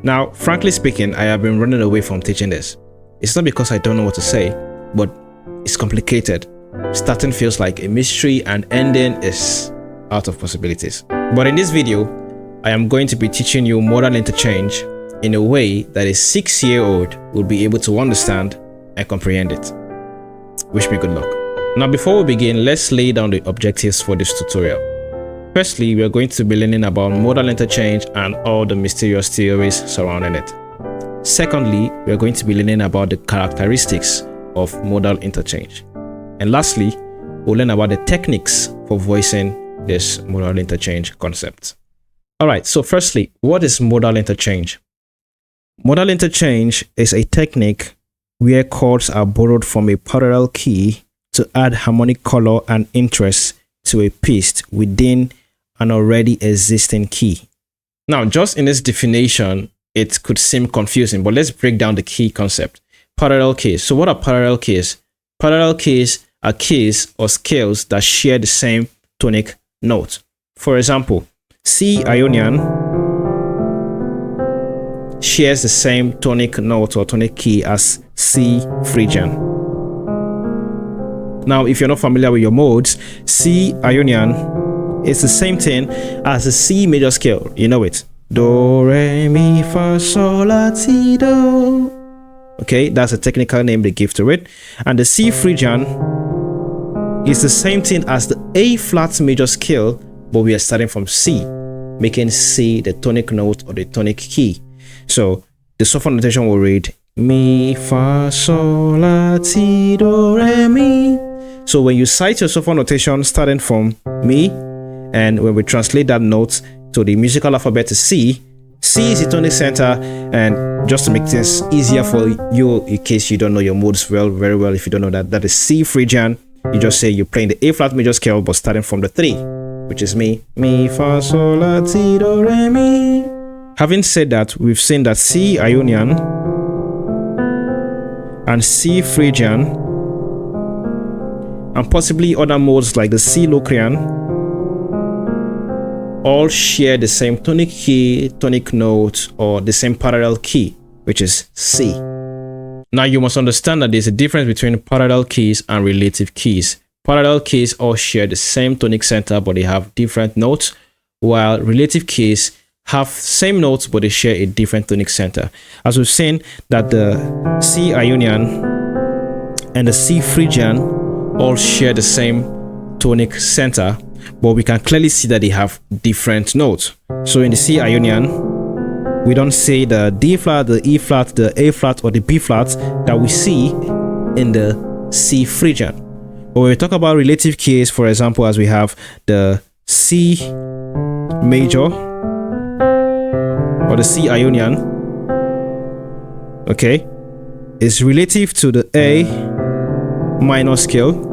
Now, frankly speaking, I have been running away from teaching this. It's not because I don't know what to say, but it's complicated. Starting feels like a mystery and ending is out of possibilities. But in this video, I am going to be teaching you modal interchange in a way that a 6-year-old will be able to understand and comprehend it. Wish me good luck. Now, before we begin, let's lay down the objectives for this tutorial. Firstly, we are going to be learning about modal interchange and all the mysterious theories surrounding it. Secondly, we are going to be learning about the characteristics of modal interchange. And lastly, we'll learn about the techniques for voicing this modal interchange concept. Alright, so firstly, what is modal interchange? Modal interchange is a technique where chords are borrowed from a parallel key to add harmonic color and interest to a piece within an already existing key. Now, just in this definition, it could seem confusing, but let's break down the key concept. Parallel keys. So what are parallel keys? Parallel keys are keys or scales that share the same tonic note. For example, C Ionian shares the same tonic note or tonic key as C Phrygian. Now, if you're not familiar with your modes, C Ionian is the same thing as the C major scale. You know it. Do, re, mi, fa, sol, la, ti, do. Okay, that's a technical name they give to it. And the C Phrygian is the same thing as the A flat major scale, but we are starting from C, making C the tonic note or the tonic key. So the soft notation will read mi, fa, sol, la, ti, do, re, mi. So when you cite your soft notation starting from mi, and when we translate that note to the musical alphabet to C, C is the tonic center. And just to make things easier for you, in case you don't know your modes very well, if you don't know that is C Phrygian, you just say you're playing the A flat major scale but starting from the 3, which is mi, fa, sol, la, ti, do, re, mi. Having said that, we've seen that C Ionian and C Phrygian and possibly other modes like the C Locrian all share the same tonic key, tonic note, or the same parallel key, which is C. Now you must understand that there's a difference between parallel keys and relative keys. Parallel keys all share the same tonic center, but they have different notes, while relative keys have same notes, but they share a different tonic center. As we've seen that the C Ionian and the C Phrygian all share the same tonic center, but we can clearly see that they have different notes. So in the C Ionian, we don't say the D flat, the E flat, the A flat, or the B flat that we see in the C Phrygian. But when we talk about relative keys, for example, as we have the C major or the C Ionian, okay, is relative to the A minor scale.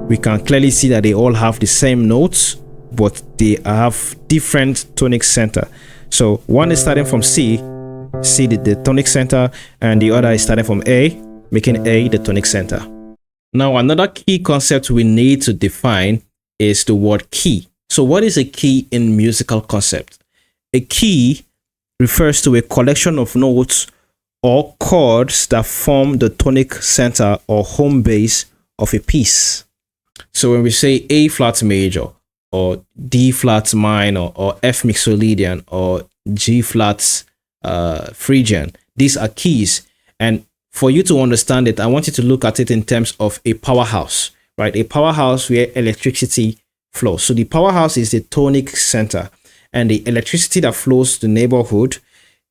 We can clearly see that they all have the same notes, but they have different tonic center. So one is starting from C, the tonic center, and the other is starting from A, making A the tonic center. Now, another key concept we need to define is the word key. So what is a key in musical concept? A key refers to a collection of notes or chords that form the tonic center or home base of a piece. So when we say A flat major or D flat minor or F mixolydian or G flat Phrygian, these are keys. And for you to understand it, I want you to look at it in terms of a powerhouse, right? A powerhouse where electricity flows. So the powerhouse is the tonic center, and the electricity that flows to the neighborhood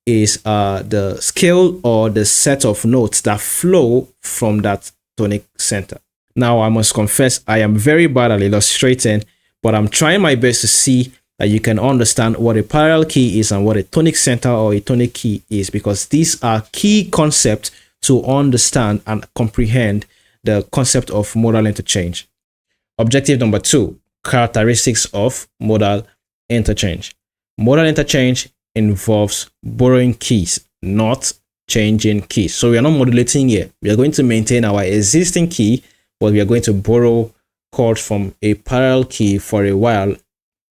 is the scale or the set of notes that flow from that tonic center. Now, I must confess, I am very bad at illustrating, but I'm trying my best to see that you can understand what a parallel key is and what a tonic center or a tonic key is, because these are key concepts to understand and comprehend the concept of modal interchange. Objective number 2, characteristics of modal interchange. Modal interchange involves borrowing keys, not changing keys. So we are not modulating here. We are going to maintain our existing key, but we are going to borrow chords from a parallel key for a while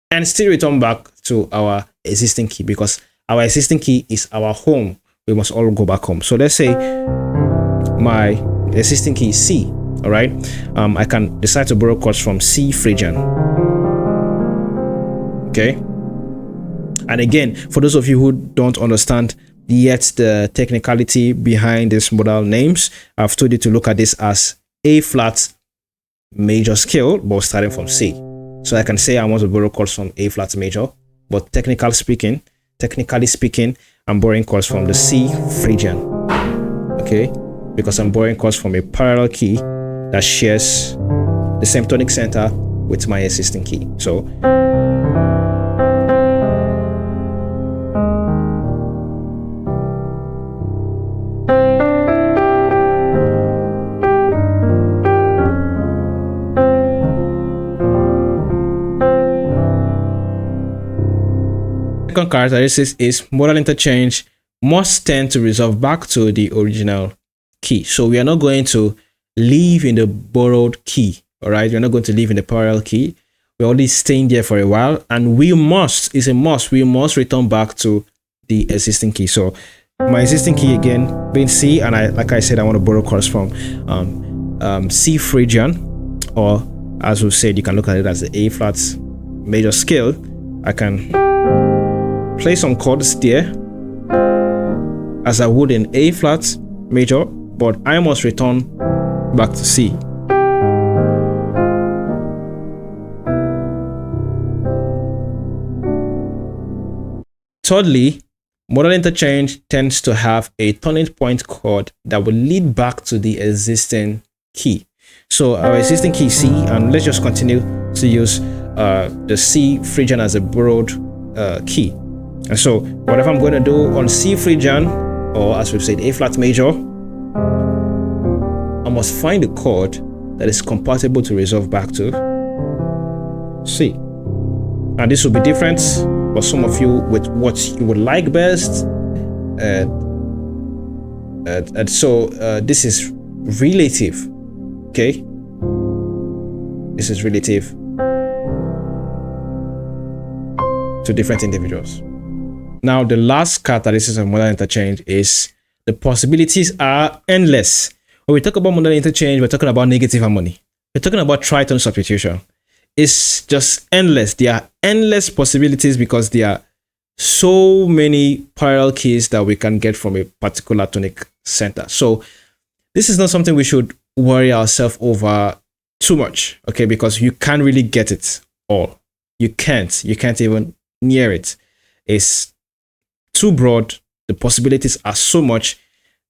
and still return back to our existing key, because our existing key is our home. We must all go back home. So let's say my existing key is C. All right. I can decide to borrow chords from C Phrygian. Okay. And again, for those of you who don't understand yet the technicality behind these modal names, I've told you to look at this as A flat major scale, but starting from C. So I can say I want to borrow chords from A flat major, but technically speaking, I'm borrowing chords from the C Phrygian. Okay, because I'm borrowing chords from a parallel key that shares the same tonic center with my existing key. So second characteristic is modal interchange must tend to resolve back to the original key. So we are not going to live in the borrowed key. All right, we're not going to live in the parallel key. We're only staying there for a while, and we must return back to the existing key. So my existing key again being C, and like I said, I want to borrow chords from C Phrygian, or as we said, you can look at it as the A flat major scale. I can play some chords there as I would in A flat major, but I must return back to C. Thirdly, modal interchange tends to have a turning point chord that will lead back to the existing key. So our existing key C, and let's just continue to use the C Phrygian as a borrowed key. And so whatever I'm going to do on C Phrygian, or as we've said, A flat major, I must find a chord that is compatible to resolve back to C. And this will be different for some of you with what you would like best. And so this is relative. Okay, this is relative to different individuals. Now, the last characteristic of modal interchange is the possibilities are endless. When we talk about modal interchange, we're talking about negative harmony. We're talking about tritone substitution. It's just endless. There are endless possibilities because there are so many parallel keys that we can get from a particular tonic center. So this is not something we should worry ourselves over too much, okay? Because you can't really get it all. You can't even near it. It's too broad. The possibilities are so much.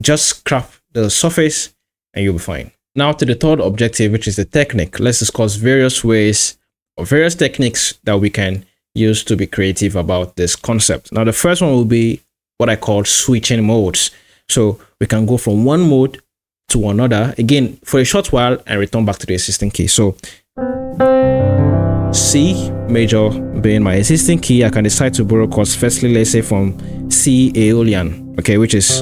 Just scrap the surface and you'll be fine. Now to the third objective, which is the technique. Let's discuss various ways or various techniques that we can use to be creative about this concept. Now the first one will be what I call switching modes. So we can go from one mode to another, again, for a short while and return back to the existing key. So C major being my existing key, I can decide to borrow chords firstly, let's say from C Aeolian, okay, which is,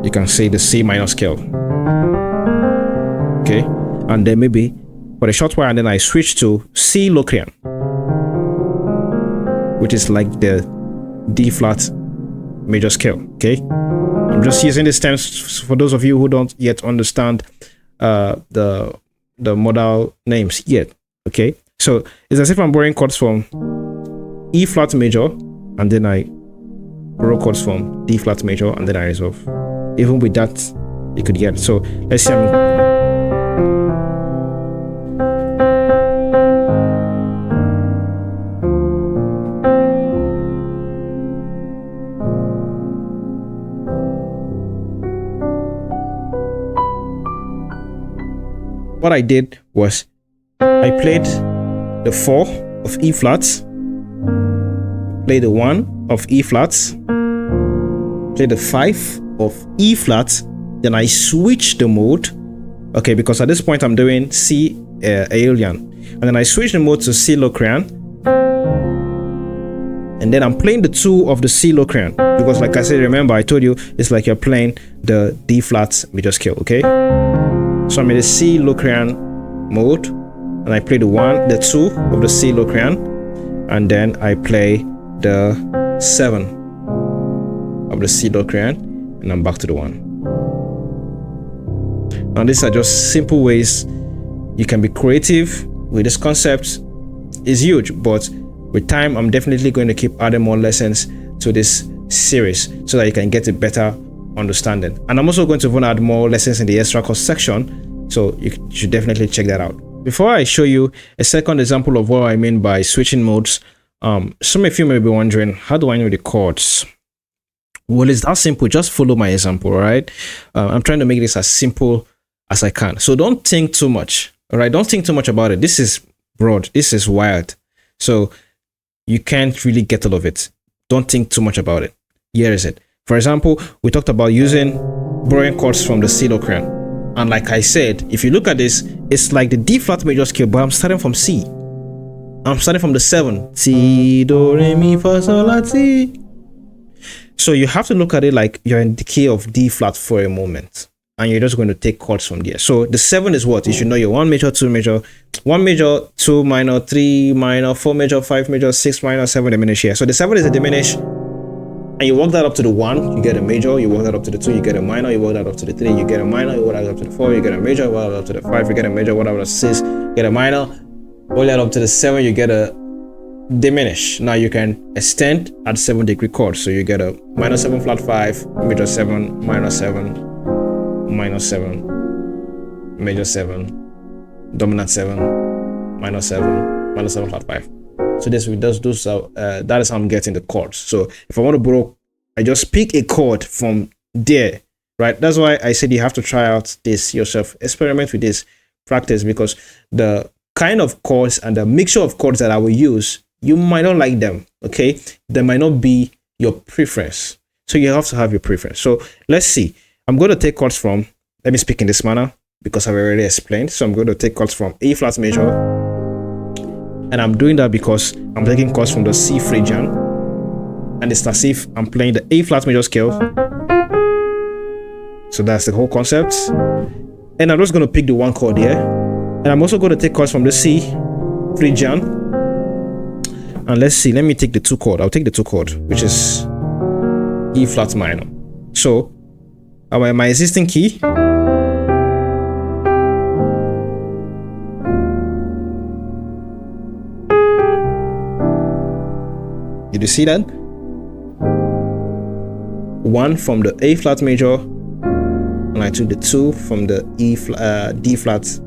you can say, the C minor scale, okay, and then maybe for a short while and then I switch to C Locrian, which is like the D flat major scale. Okay, I'm just using this terms for those of you who don't yet understand the modal names yet. Okay, so it's as if I'm borrowing chords from E flat major and then I borrow chords from D flat major and then I resolve. Even with that, you could get it. So let's say what I did was I played the 4 of E flats, played the 1 of E flats, played the 5 of E flats, then I switch the mode, okay, because at this point I'm doing C Aeolian, and then I switch the mode to C Locrian, and then I'm playing the 2 of the C Locrian, because like I said, remember I told you it's like you're playing the D flat major scale. Okay, so I'm in the C Locrian mode and I play the 2 of the C Locrian, and then I play the 7 of the C dot crayon, and I'm back to the 1. Now these are just simple ways you can be creative with this concept. Is huge, but with time I'm definitely going to keep adding more lessons to this series so that you can get a better understanding. And I'm also going to add more lessons in the extra course section, so you should definitely check that out. Before I show you a second example of what I mean by switching modes, some of you may be wondering, how do I know the chords? Well, it's that simple. Just follow my example. All right, I'm trying to make this as simple as I can, so don't think too much. All right, don't think too much about it. This is broad, this is wild, so you can't really get all of it. Don't think too much about it. Here is it. For example, we talked about borrowing chords from the C dot crayon, and like I said, if you look at this, it's like the D flat major scale, but I'm starting from C. I'm starting from the 7. Si, do, re, mi, fa, sol, la, ti. So you have to look at it like you're in the key of D flat for a moment, and you're just going to take chords from there. So the 7 is what? You should know your 1 major, 2 major, 1 major, 2 minor, 3 minor, 4 major, 5 major, 6 minor, 7 diminished here. So the 7 is a diminished, and you work that up to the 1, you get a major. You work that up to the 2, you get a minor. You work that up to the 3, you get a minor. You work that up to the 4, you get a major. You work that up to the 5, you get a major. Work that up to the 6, you get a minor. Work that up to the 7, you get a diminish. Now you can extend at 7-degree chord, so you get a minor 7 flat 5, major 7, minor 7, minor 7, major 7, dominant 7, minor 7, minor 7 flat 5. So this we just do. So that is how I'm getting the chords. So if I want to borrow, I just pick a chord from there, right? That's why I said you have to try out this yourself, experiment with this, practice, because the kind of chords and the mixture of chords that I will use, you might not like them. Okay, they might not be your preference, so you have to have your preference. So let's see. I'm going to take chords from, let me speak in this manner because I've already explained. So I'm going to take chords from A flat major, and I'm doing that because I'm taking chords from the C Phrygian, and it's as if I'm playing the A flat major scale. So that's the whole concept. And I'm just going to pick the 1 chord here, and I'm also going to take chords from the C Phrygian. And let's see, let me take the 2 chord. I'll take the 2 chord, which is E flat minor. So my existing key, did you see that? 1 from the A flat major, and I took the 2 from the D flat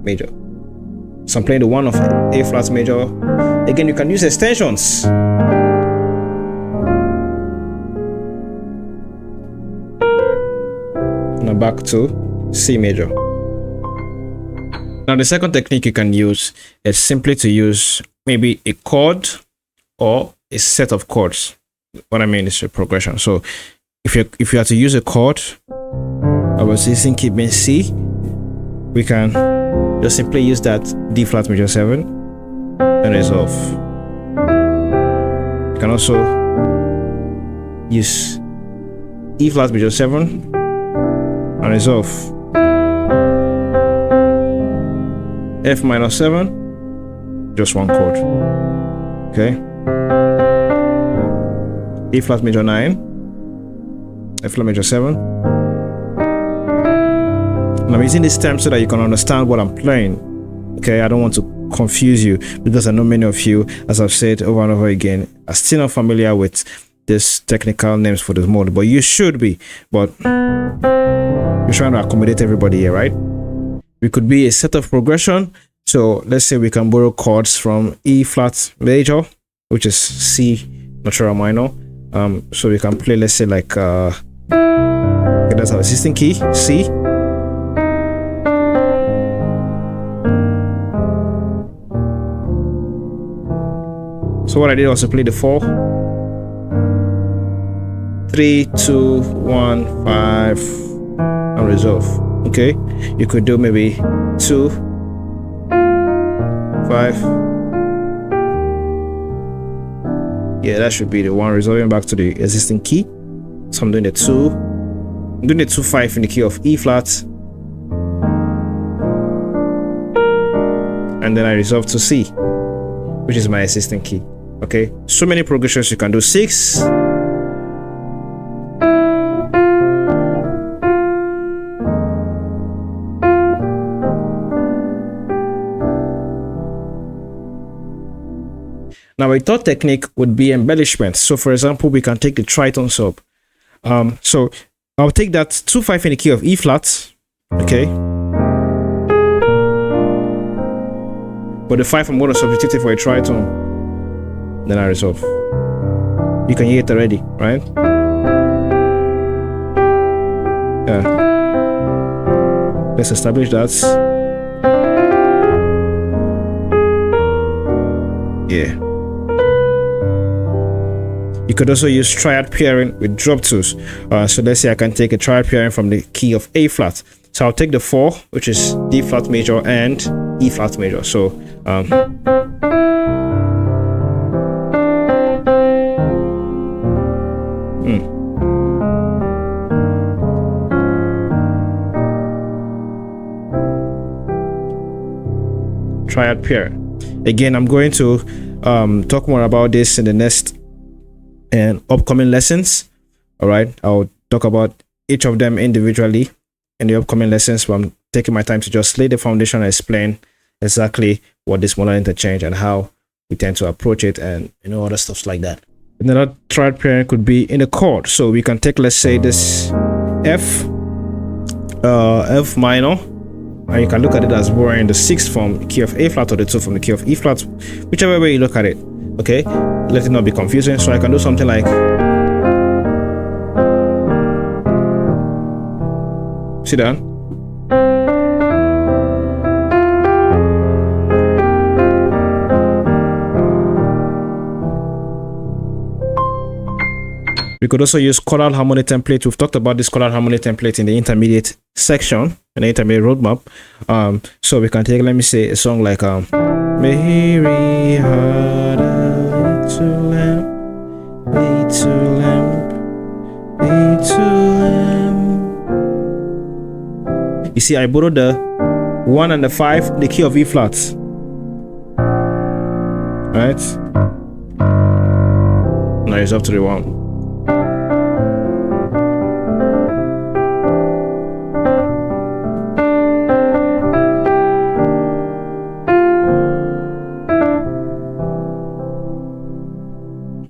major. So I'm playing the 1 of A flat major. Again, you can use extensions. Now back to C major. Now the second technique you can use is simply to use maybe a chord or a set of chords. What I mean is a progression. So if you have to use a chord, our existing key being C, we can just simply use that D flat major 7 and resolve. You can also use E flat major 7 and resolve. F minor 7, just 1 chord. Okay. E flat major 9, F flat major 7. And I'm using this term so that you can understand what I'm playing. Okay, I don't want to confuse you because I know many of you, as I've said over and over again, are still not familiar with these technical names for this mode, but you should be. But we're trying to accommodate everybody here, right? We could be a set of progression. So let's say we can borrow chords from E flat major, which is C natural minor. So we can play, let's say, like okay, that's our existing key, C. So what I did was to play the 4, 3, 2, 1, 5, and resolve. Okay, you could do maybe 2, 5. Yeah, that should be the one, resolving back to the existing key. So I'm doing the 2. I'm doing the 2, 5 in the key of E flat, and then I resolve to C, which is my existing key. Okay, so many progressions you can do. 6. Now a third technique would be embellishment. So for example, we can take the tritone sub. So I'll take that 2/5 in the key of E flat, okay, but the 5 I'm going to substitute it for a tritone, then I resolve. You can hear it already, right? Yeah. Let's establish that. Yeah. You could also use triad pairing with drop twos. So let's say I can take a triad pairing from the key of A flat. So I'll take the 4, which is D flat major and E flat major. So triad pair. Again, I'm going to talk more about this in the next and upcoming lessons. All right, I'll talk about each of them individually in the upcoming lessons, but I'm taking my time to just lay the foundation and explain exactly what this modal interchange and how we tend to approach it, and other stuff like that. Another triad pairing could be in a chord. So we can take, let's say, this F minor, and you can look at it as borrowing the 6th from the key of A flat or the 2 from the key of E flat, whichever way you look at it. Okay, let it not be confusing. So I can do something like, see that? We could also use chordal harmony template. We've talked about this chordal harmony template in the intermediate section, in the intermediate roadmap. So we can take, let me say, a song like Mary had a little lamp, little lamp, little lamp. You see, I borrowed the 1 and the 5, the key of E flat, right? Now it's up to the 1.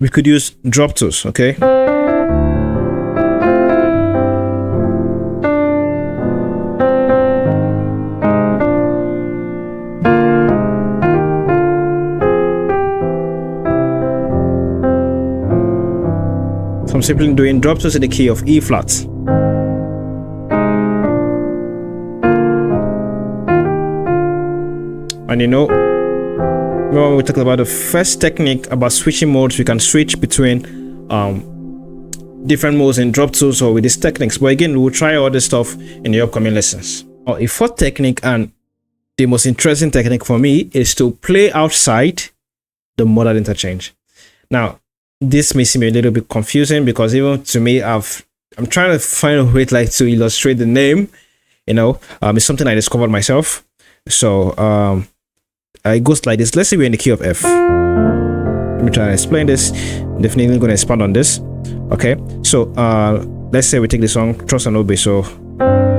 We could use drop twos, okay? So I'm simply doing drop twos in the key of E flat. And when we talked about the first technique about switching modes, we can switch between different modes in drop twos or with these techniques. But again, we'll try all this stuff in the upcoming lessons. A fourth technique, and the most interesting technique for me, is to play outside the modal interchange. Now, this may seem a little bit confusing because even to me, I'm trying to find a way to illustrate the name. It's something I discovered myself. So it goes like this. Let's say we're in the key of F. Let me try to explain this. Definitely going to expand on this. Okay, so let's say we take the song Trust and Obey. So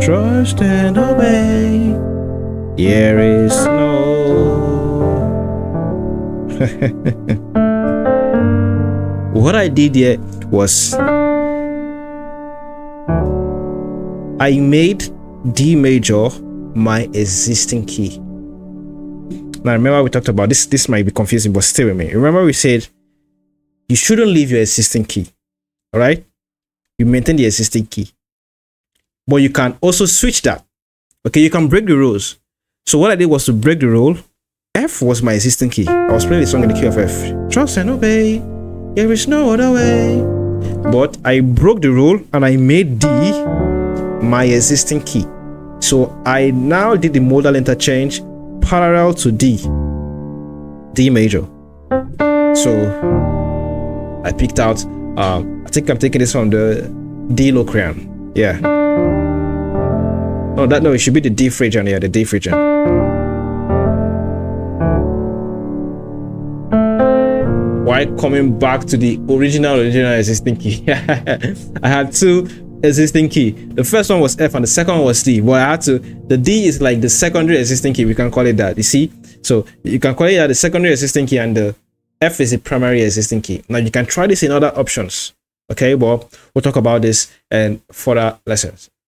trust and obey, there is no what I did here was I made D major my existing key. Now remember, we talked about this. This might be confusing, but stay with me. Remember, we said you shouldn't leave your existing key. All right, you maintain the existing key, but you can also switch that. Okay, you can break the rules. So what I did was to break the rule. F was my existing key. I was playing the song in the key of F. Trust and obey, there is no other way. But I broke the rule and I made D my existing key. So I now did the modal interchange parallel to D major. So I picked out I think I'm taking this from the D Locrian. Yeah. No, it should be the D Phrygian. Yeah, the D Phrygian. while coming back to the original existing key. I had two existing key. The first one was F and the second one was D, but I had to, the D is like the secondary existing key, we can call it that, you see. So you can call it that, the secondary existing key, and the F is the primary existing key. Now you can try this in other options, okay, but we'll talk about this in further lessons.